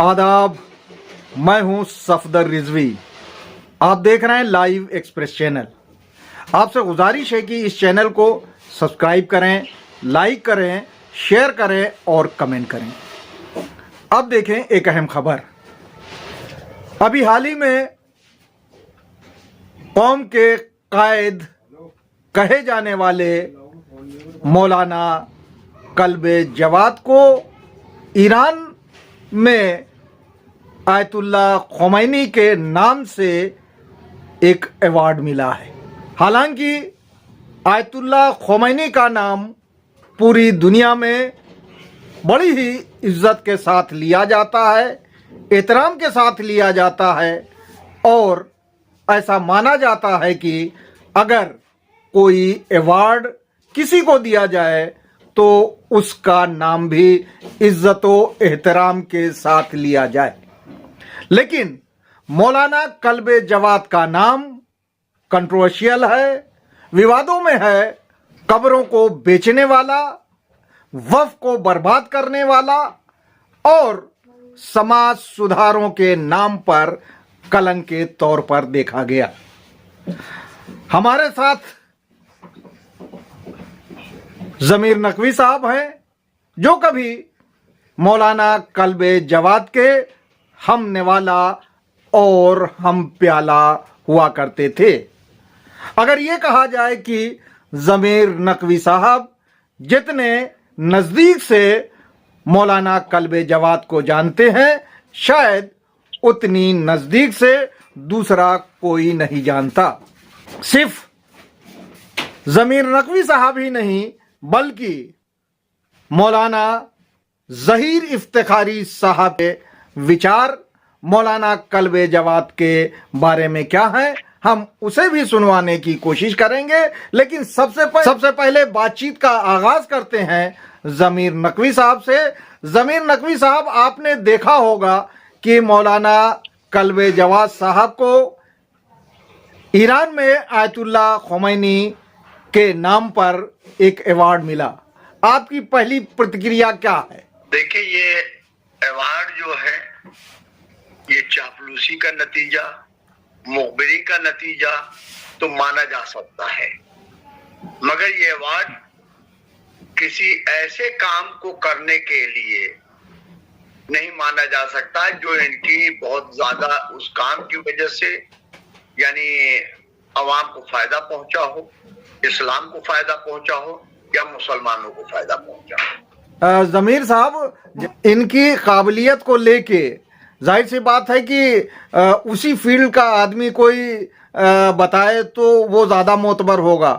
आदाब, मैं हूं सफदर रिजवी। आप देख रहे हैं लाइव एक्सप्रेस चैनल। आपसे गुजारिश है कि इस चैनल को सब्सक्राइब करें, लाइक करें, शेयर करें और कमेंट करें। अब देखें एक अहम खबर। अभी हाल ही में कौम के कायद कहे जाने वाले मौलाना कल्बे जवाद को ईरान में आयतुल्ला खोमैनी के नाम से एक अवार्ड मिला है। हालांकि आयतुल्ला खोमैनी का नाम पूरी दुनिया में बड़ी ही इज्जत के साथ लिया जाता है, एहतराम के साथ लिया जाता है और ऐसा माना जाता है कि अगर कोई अवार्ड किसी को दिया जाए तो उसका नाम भी इज्जत व एहतराम के साथ लिया जाए। लेकिन मौलाना कल्बे जवाद का नाम कंट्रोवर्शियल है, विवादों में है। कब्रों को बेचने वाला, वक्फ को बर्बाद करने वाला और समाज सुधारों के नाम पर कलंक के तौर पर देखा गया। हमारे साथ जमीर नकवी साहब हैं जो कभी मौलाना कल्बे जवाद के हम नेवाला और हम प्याला हुआ करते थे। अगर ये कहा जाए कि जमीर नकवी साहब जितने नज़दीक से मौलाना कल्बे जवाद को जानते हैं, शायद उतनी नज़दीक से दूसरा कोई नहीं जानता। सिर्फ जमीर नकवी साहब ही नहीं बल्कि मौलाना ज़हीर इफ्तिखारी साहब के विचार मौलाना कल्बे जवाद के बारे में क्या है, हम उसे भी सुनवाने की कोशिश करेंगे। लेकिन सबसे पहले बातचीत का आगाज करते हैं जमीर नकवी साहब से। जमीर नकवी साहब, आपने देखा होगा कि मौलाना कल्बे जवाद साहब को ईरान में आयतुल्ला खोमैनी के नाम पर एक अवार्ड मिला। आपकी पहली प्रतिक्रिया क्या है? देखिए, ये अवार्ड जो है ये चापलूसी का नतीजा, मुखबिरी का नतीजा तो माना जा सकता है, मगर ये अवार्ड किसी ऐसे काम को करने के लिए नहीं माना जा सकता जो इनकी बहुत ज्यादा उस काम की वजह से यानी अवाम को फायदा पहुंचा हो, इस्लाम को फायदा पहुंचा हो या मुसलमानों को फायदा पहुंचा हो। जमीर साहब, इनकी काबिलियत को लेके जाहिर सी बात है कि उसी फील्ड का आदमी कोई बताए तो वो ज़्यादा मोतबर होगा।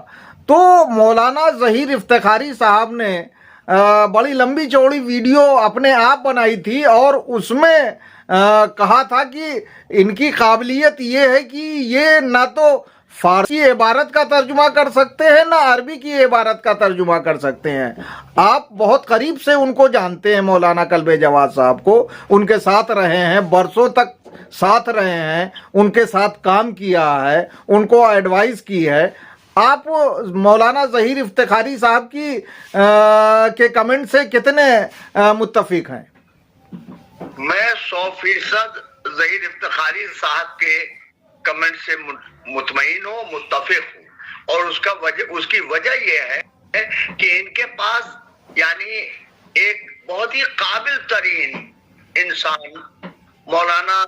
तो मौलाना ज़हीर इफ्तिखारी साहब ने बड़ी लंबी चौड़ी वीडियो अपने आप बनाई थी और उसमें कहा था कि इनकी काबिलियत ये है कि ये ना तो फारसी इबारत का तर्जुमा कर सकते हैं ना अरबी की इबारत का तर्जुमा कर सकते हैं। आप बहुत करीब से उनको जानते हैं, मौलाना कल्बे जवाद साहब को, उनके साथ रहे हैं, बरसों तक साथ रहे हैं, उनके साथ काम किया है, उनको एडवाइस की है। आप मौलाना ज़हीर इफ्तिखारी साहब की के कमेंट से कितने मुत्तफिक हैं? मैं 100% ज़हीर इफ्तिखारी साहब के कमेंट से मुतमईन हूँ, मुत्तफिक हूँ। और उसकी वजह यह है कि इनके पास यानी एक बहुत ही काबिल तरीन इंसान मौलाना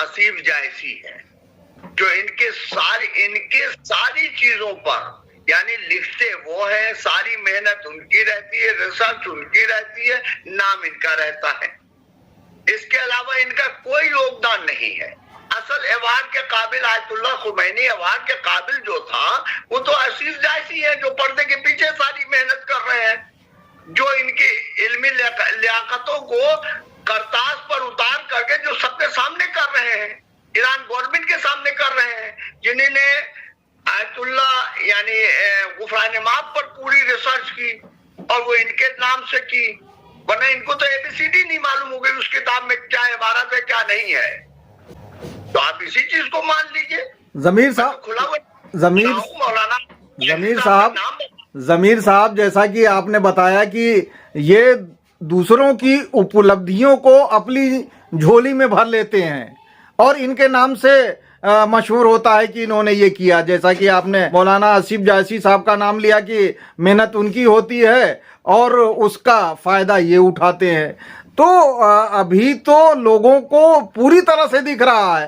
आसिफ जायसी है, जो इनके सारी चीजों पर यानी लिखते वो है, सारी मेहनत उनकी रहती है, रिसर्च उनकी रहती है, नाम इनका रहता है। इसके अलावा इनका कोई योगदान नहीं है। असल अवार्ड के काबिल, आयतुल्ला खोमैनी अवार्ड के काबिल जो था वो तो आसिफ जायसी है, जो पर्दे के पीछे सारी मेहनत कर रहे हैं, जो इनकी इल्मी लियाकतों को करतास पर उतार करके जो सबके सामने कर रहे हैं, ईरान गवर्नमेंट के सामने कर रहे हैं, जिन्होंने आयतुल्ला यानी गुफरान माफ पर पूरी रिसर्च की और वो इनके नाम से की, वरना इनको तो ABCD नहीं मालूम हो गई उस किताब में क्या इबारत है क्या नहीं है। तो आप इसी चीज को मान लीजिए। जमीर साहब, जमीर साहब, जैसा कि आपने बताया कि ये दूसरों की उपलब्धियों को अपनी झोली में भर लेते हैं और इनके नाम से मशहूर होता है कि इन्होंने ये किया। जैसा कि आपने मौलाना आसिफ जायसी साहब का नाम लिया कि मेहनत उनकी होती है और उसका फायदा ये उठाते हैं। तो अभी तो लोगों को पूरी तरह से दिख रहा है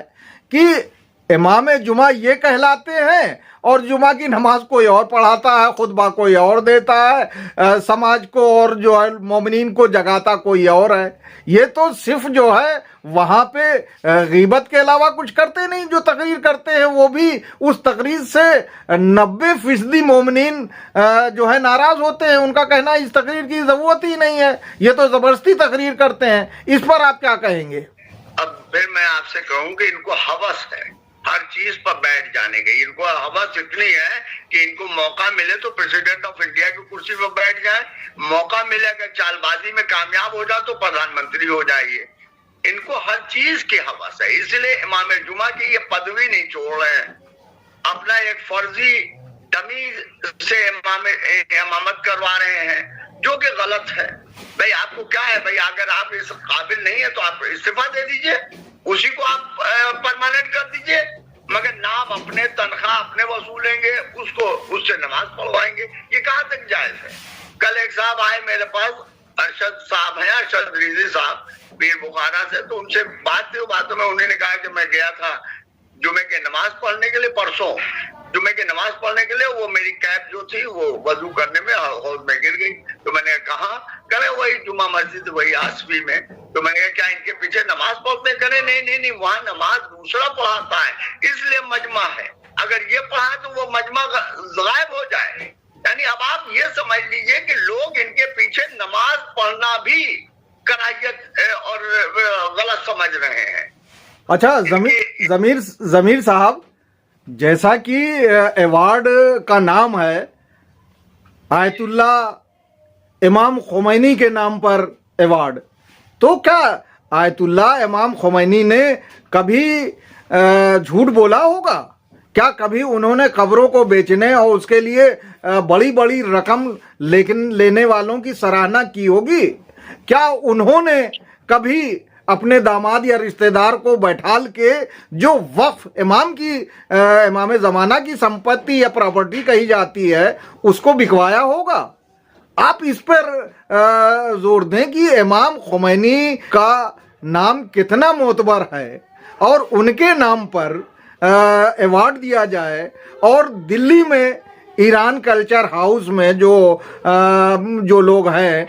कि इमाम जुमा ये कहलाते हैं और जुमा की नमाज कोई और पढ़ाता है, खुतबा कोई और देता है, समाज को और जो है मोमिनीन को जगाता कोई और है। ये तो सिर्फ जो है वहाँ पे गीबत के अलावा कुछ करते नहीं। जो तकरीर करते हैं वो भी उस तकरीर से 90% मोमिनीन जो है नाराज होते हैं। उनका कहना है इस तकरीर की ज़रूरत ही नहीं है, ये तो ज़बरदस्ती तकरीर करते हैं। इस पर आप क्या कहेंगे? अब फिर मैं आपसे कहूं कि इनको हवस है हर चीज पर बैठ जाने की। इनको हवस इतनी है कि इनको मौका मिले तो प्रेसिडेंट ऑफ इंडिया की कुर्सी पर बैठ जाए, मौका मिले अगर चालबाजी में कामयाब हो जाए तो प्रधानमंत्री हो जाइए। इनको हर चीज की हवस है, इसलिए इमाम जुमा की ये पदवी नहीं छोड़ रहे हैं। अपना एक फर्जी डमी से इमामत करवा रहे हैं जो कि गलत है। भाई आपको क्या है, भाई अगर आप इस काबिल नहीं है तो आप इस्तीफा दे दीजिए, उसी को आप परमानेंट कर दीजिए, मगर नाम अपने तनख्वाह अपने वसूलेंगे, उसको उससे नमाज पढ़वाएंगे। ये कहाँ तक जायज है? कल एक साहब आए मेरे पास, अरशद साहब हैं, अरशद रिजी साहब पीर बुखारा से, तो उनसे बात थी। बातों में उन्होंने कहा कि मैं गया था जुमे की नमाज पढ़ने के लिए, परसों जुमे की नमाज पढ़ने के लिए, वो मेरी कैप जो थी वो वजू करने में हौज में गिर गई। तो मैंने कहा करे वही जुमा मस्जिद वही आसवी में, तो मैंने कहा क्या इनके पीछे नमाज पढ़ते? करे नहीं, वहां नमाज दूसरा पढ़ाता है, इसलिए मजमा है। अगर ये पढ़ा तो वो मजमा गायब हो जाए। यानी अब आप ये समझ लीजिए कि लोग इनके पीछे नमाज पढ़ना भी कराहियत और गलत समझ रहे हैं। अच्छा जमीर साहब, जैसा कि अवार्ड का नाम है आयतुल्ला इमाम खुमैनी के नाम पर अवार्ड, तो क्या आयतुल्ला इमाम खुमैनी ने कभी झूठ बोला होगा? क्या कभी उन्होंने कब्रों को बेचने और उसके लिए बड़ी बड़ी रकम लेने वालों की सराहना की होगी? क्या उन्होंने कभी अपने दामाद या रिश्तेदार को बैठाल के जो वक्फ इमाम ज़माना की संपत्ति या प्रॉपर्टी कही जाती है उसको बिकवाया होगा? आप इस पर जोर दें कि इमाम खुमैनी का नाम कितना मोतबर है और उनके नाम पर अवार्ड दिया जाए। और दिल्ली में ईरान कल्चर हाउस में जो लोग हैं,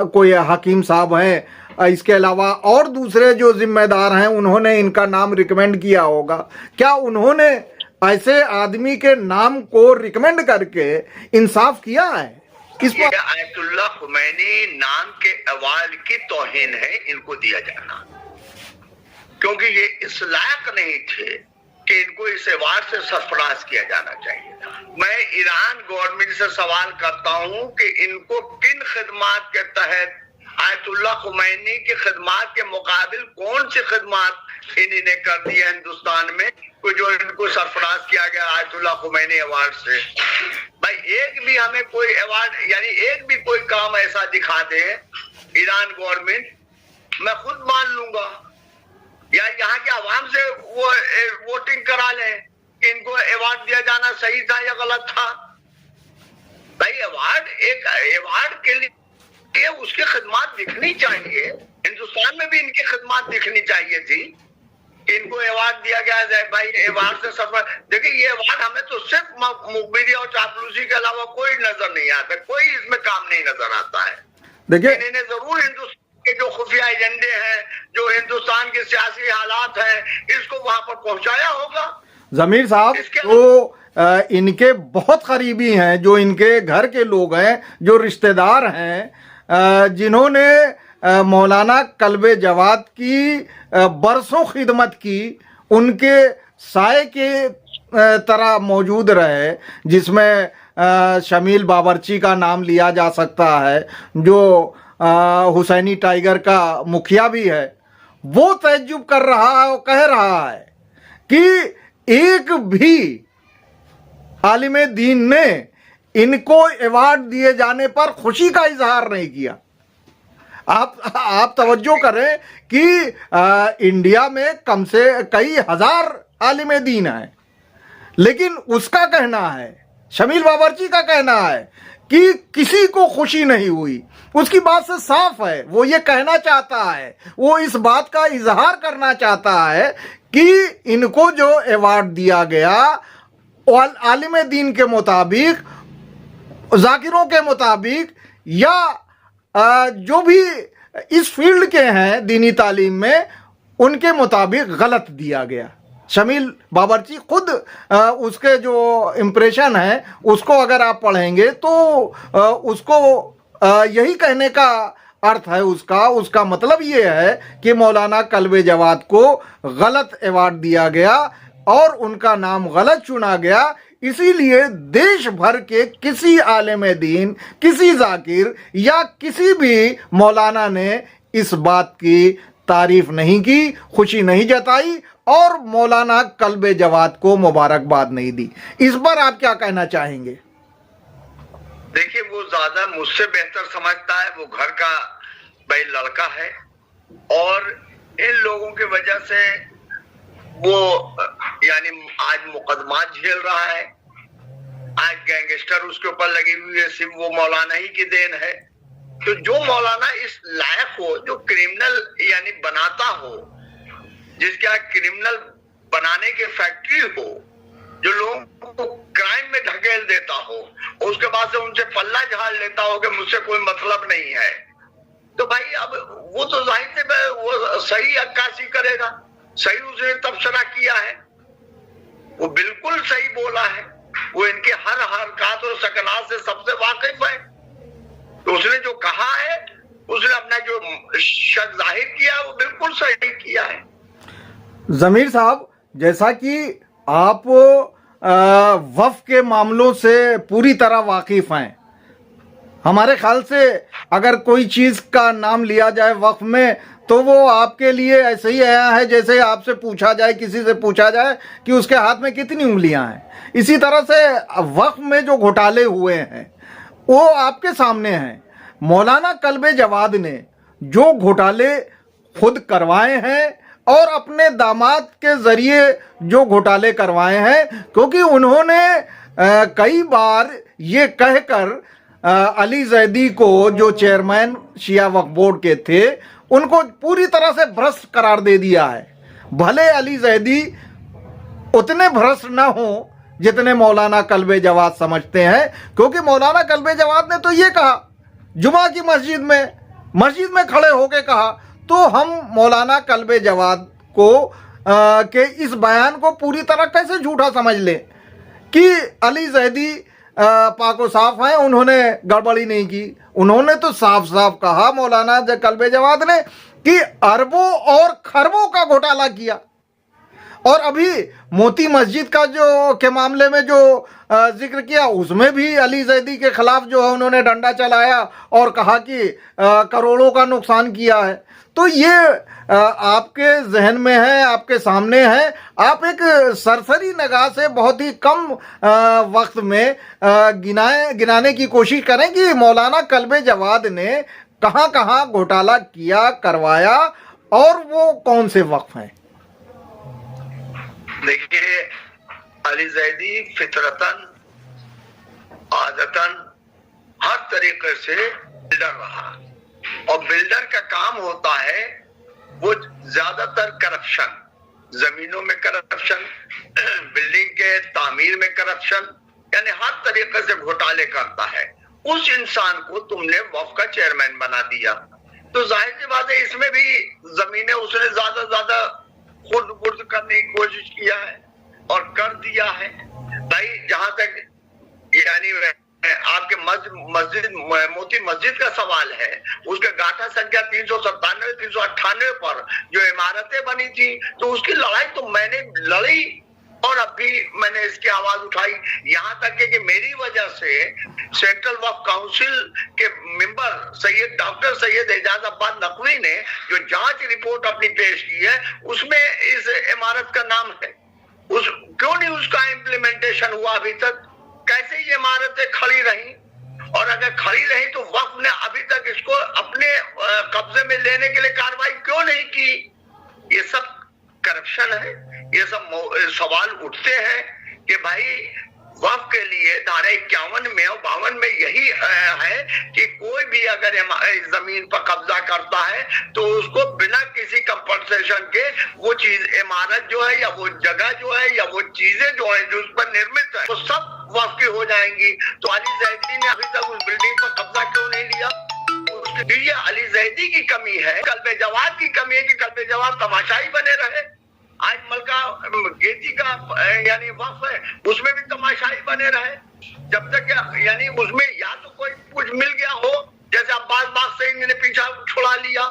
कोई हकीम साहब हैं, इसके अलावा और दूसरे जो जिम्मेदार हैं, उन्होंने इनका नाम रिकमेंड किया होगा। क्या उन्होंने ऐसे आदमी के नाम को रिकमेंड करके इंसाफ किया है? इस पर आयतुल्ला खुमैनी नाम के अवार्ड की तौहीन है इनको दिया जाना, क्योंकि ये इस लायक नहीं थे कि इनको इस अवार्ड से सरफराज किया जाना चाहिए था। मैं ईरान गवर्नमेंट से सवाल करता हूं कि इनको किन खिदमात के तहत आयतुल्ला खुमैनी की खिदमात के मुकाबिल कौन सी खिदमात इन्होंने कर दी है हिंदुस्तान में जो इनको सरफराज किया गया आयतुल्ला खुमैनी अवार्ड से? भाई एक भी हमें कोई अवार्ड यानी एक भी कोई काम ऐसा दिखा दे ईरान गवर्नमेंट, मैं खुद मान लूंगा, या यहाँ के आवाम से वो वोटिंग करा लें कि इनको अवार्ड दिया जाना सही था या गलत था। भाई अवार्ड के लिए उसकी खिदमत दिखनी चाहिए। हिंदुस्तान में भी इनकी खिदमत दिखनी चाहिए थी। इनको अवार्ड दिया गया है, भाई अवार्ड से सफर। देखिए ये अवार्ड हमें तो सिर्फ मुखबिरी और चापलूसी के अलावा कोई नजर नहीं आता, कोई इसमें काम नहीं नजर आता है। देखिए इन्होंने जरूर हिंदुस्तान के जो खुफिया एजेंडे हैं, जो हिंदुस्तान के सियासी हालात हैं, इसको वहां पर पहुंचाया होगा। जमीर साहब तो इनके बहुत करीबी हैं, जो इनके घर के लोग हैं, जो रिश्तेदार हैं, जिन्होंने मौलाना कल्बे जवाद की बरसों खिदमत की, उनके साए के तरह मौजूद रहे, जिसमें शमील बाबरची का नाम लिया जा सकता है, जो हुसैनी टाइगर का मुखिया भी है। वो तअज्जुब कर रहा है और कह रहा है कि एक भी आलिम दीन ने इनको अवार्ड दिए जाने पर खुशी का इजहार नहीं किया। आप तवज्जो करें कि इंडिया में कम से कई हजार आलिम दीन हैं, लेकिन उसका कहना है, शमील बाबरची का कहना है कि किसी को खुशी नहीं हुई। उसकी बात से साफ है, वो ये कहना चाहता है, वो इस बात का इजहार करना चाहता है कि इनको जो अवार्ड दिया गया आलिम दीन के मुताबिक, जाकिरों के मुताबिक, या जो भी इस फील्ड के हैं दीनी तालीम में, उनके मुताबिक गलत दिया गया। शमील बाबरची खुद उसके जो इम्प्रेशन है उसको अगर आप पढ़ेंगे तो उसको यही कहने का अर्थ है, उसका मतलब ये है कि मौलाना कल्बे जवाद को गलत अवार्ड दिया गया और उनका नाम गलत चुना गया। इसीलिए देश भर के किसी आलिम दीन, किसी जाकिर या किसी भी मौलाना ने इस बात की तारीफ नहीं की, खुशी नहीं जताई और मौलाना कल्बे जवाद को मुबारकबाद नहीं दी। इस पर आप क्या कहना चाहेंगे? देखिए, वो ज्यादा मुझसे बेहतर समझता है, वो घर का भाई लड़का है और इन लोगों की वजह से वो यानी आज मुकदमा झेल रहा है, आज गैंगस्टर उसके ऊपर लगी हुई है, सिर्फ वो मौलाना ही की देन है। तो जो मौलाना इस लायक हो, जो क्रिमिनल यानी बनाता हो, जिसका क्रिमिनल बनाने की फैक्ट्री हो, जो लोगों को क्राइम में ढकेल देता हो, उसके बाद से उनसे पल्ला झाड़ लेता हो कि मुझसे कोई मतलब नहीं है, तो भाई अब वो तो जाहिर से वो सही अक्कासी करेगा। सही उसने तबसरा किया है, वो बिल्कुल सही बोला है, वो इनके हर हरकत और सकनात से सबसे वाकिफ है। तो उसने जो कहा है, उसने अपना जो शक जाहिर किया वो बिल्कुल सही किया है। जमीर साहब, जैसा कि आप वक्फ के मामलों से पूरी तरह वाकिफ हैं, हमारे ख्याल से अगर कोई चीज़ का नाम लिया जाए वक्फ में तो वो आपके लिए ऐसे ही आया है जैसे आपसे पूछा जाए, किसी से पूछा जाए कि उसके हाथ में कितनी उंगलियां हैं। इसी तरह से वक्फ में जो घोटाले हुए हैं वो आपके सामने हैं। मौलाना कल्बे जवाद ने जो घोटाले खुद करवाए हैं और अपने दामाद के ज़रिए जो घोटाले करवाए हैं, क्योंकि उन्होंने कई बार ये कहकर अली जैदी को, जो चेयरमैन शिया वक्फ बोर्ड के थे, उनको पूरी तरह से भ्रष्ट करार दे दिया है। भले अली जैदी उतने भ्रष्ट ना हो जितने मौलाना कल्बे जवाद समझते हैं, क्योंकि मौलाना कल्बे जवाद ने तो ये कहा जुमा की मस्जिद में खड़े होकर कहा, तो हम मौलाना कल्बे जवाद को के इस बयान को पूरी तरह कैसे झूठा समझ लें कि अली जैदी पाको साफ हैं, उन्होंने गड़बड़ी नहीं की। उन्होंने तो साफ साफ कहा मौलाना कल्बे जवाद ने कि अरबों और खरबों का घोटाला किया। और अभी मोती मस्जिद का जो के मामले में जो जिक्र किया, उसमें भी अली जैदी के खिलाफ जो है उन्होंने डंडा चलाया और कहा कि करोड़ों का नुकसान किया है। तो ये आपके जहन में है, आपके सामने है। आप एक सरसरी निगाह से बहुत ही कम वक्त में गिनाने की कोशिश करें कि मौलाना कल्बे जवाद ने कहां कहां घोटाला किया, करवाया, और वो कौन से वक्फ हैं। देखिए, अली जैदी फितरतन, आदतन, हर तरीके से बिल्डर रहा, और बिल्डर का काम होता है वो ज्यादातर करप्शन, जमीनों में करप्शन, बिल्डिंग के तामीर में करप्शन, यानी हर तरीके से घोटाले करता है। उस इंसान को तुमने वक्फ का चेयरमैन बना दिया, तो जाहिर सी बात है इसमें भी जमीनें उसने ज्यादा खुद बुर्द करने की कोशिश किया है और कर दिया है। भाई जहां तक यानी आपके मस्जिद मोती मस्जिद का सवाल है, उसके गाथा संख्या 397, 398 पर जो इमारतें बनी थी, तो उसकी लड़ाई तो मैंने लड़ी और अब भी मैंने इसकी आवाज उठाई। यहाँ तक कि मेरी वजह से सेंट्रल वक्फ काउंसिल के मेंबर डॉक्टर सैयद एजाज अब्बास नकवी ने जो जांच रिपोर्ट अपनी पेश की है, उसमें इस इमारत का नाम है। क्यों नहीं उसका इम्प्लीमेंटेशन हुआ अभी तक? कैसे ये इमारतें खड़ी रही? और अगर खड़ी रही तो वक्फ ने अभी तक इसको अपने कब्जे में लेने के लिए कार्रवाई क्यों नहीं की? ये सब करप्शन है। ये सब सवाल उठते हैं कि भाई वक्फ के लिए धारा 51 में और 52 में यही है कि कोई भी अगर जमीन पर कब्जा करता है तो उसको बिना किसी कंपनसेशन के वो चीज, इमारत जो है या वो जगह जो है या वो चीजें जो है जो उस पर निर्मित है वो सब वक्फ की हो जाएंगी। तो अली जैदी ने अभी तक उस बिल्डिंग पर कब्जा क्यों नहीं लिया? ये अली जैदी की कमी है, कल्बे जवाद की कमी है कि कल्बे जवाद तमाशाई बने रहे। आज मलका गेती का यानी वक्फ है, उसमें भी तमाशाई बने रहे जब तक यानी उसमें या तो कोई कुछ मिल गया हो, जैसे अब्बास बादशाह ने पीछा छुड़ा लिया।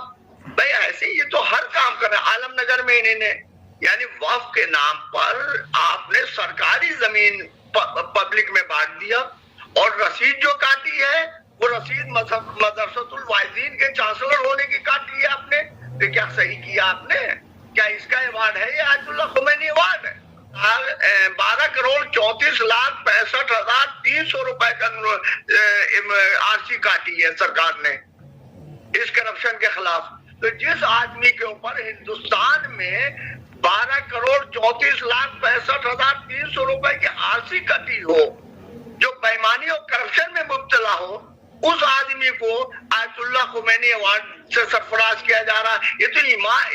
भाई ऐसे ये तो हर काम कर रहे हैं। आलमनगर में इन्होंने यानी वक्फ के नाम पर आपने सरकारी जमीन पब्लिक में बांट दिया और रसीद जो काटी है वो रसीद मदरसतुल वाइजीन के चांसलर होने की काटी है आपने। तो क्या सही किया आपने? क्या इसका अवार्ड है? ये आयतुल्लाह खुमैनी अवार्ड है। 12,34,65,300 रुपए का आरसी काटी है सरकार ने इस करप्शन के खिलाफ। तो जिस आदमी के ऊपर हिंदुस्तान में 12,34,65,300 रुपए की आरसी कटी हो, जो बेईमानी और करप्शन में मुब्तला हो, उस आदमी को आयतुल्लाह खुमैनी अवार्ड से सरफराज किया जा रहा है। ये तो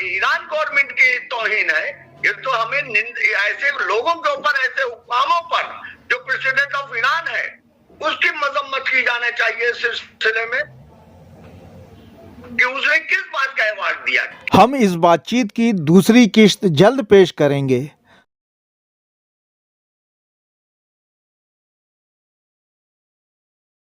ईरान गवर्नमेंट की तौहीन है। ये तो हमें ऐसे लोगों के ऊपर, ऐसे हुक्कामों पर जो प्रेसिडेंट ऑफ ईरान है उसकी मजम्मत की जाना चाहिए इस सिलसिले में कि उसने किस बात का अवार्ड दिया। हम इस बातचीत की दूसरी किश्त जल्द पेश करेंगे।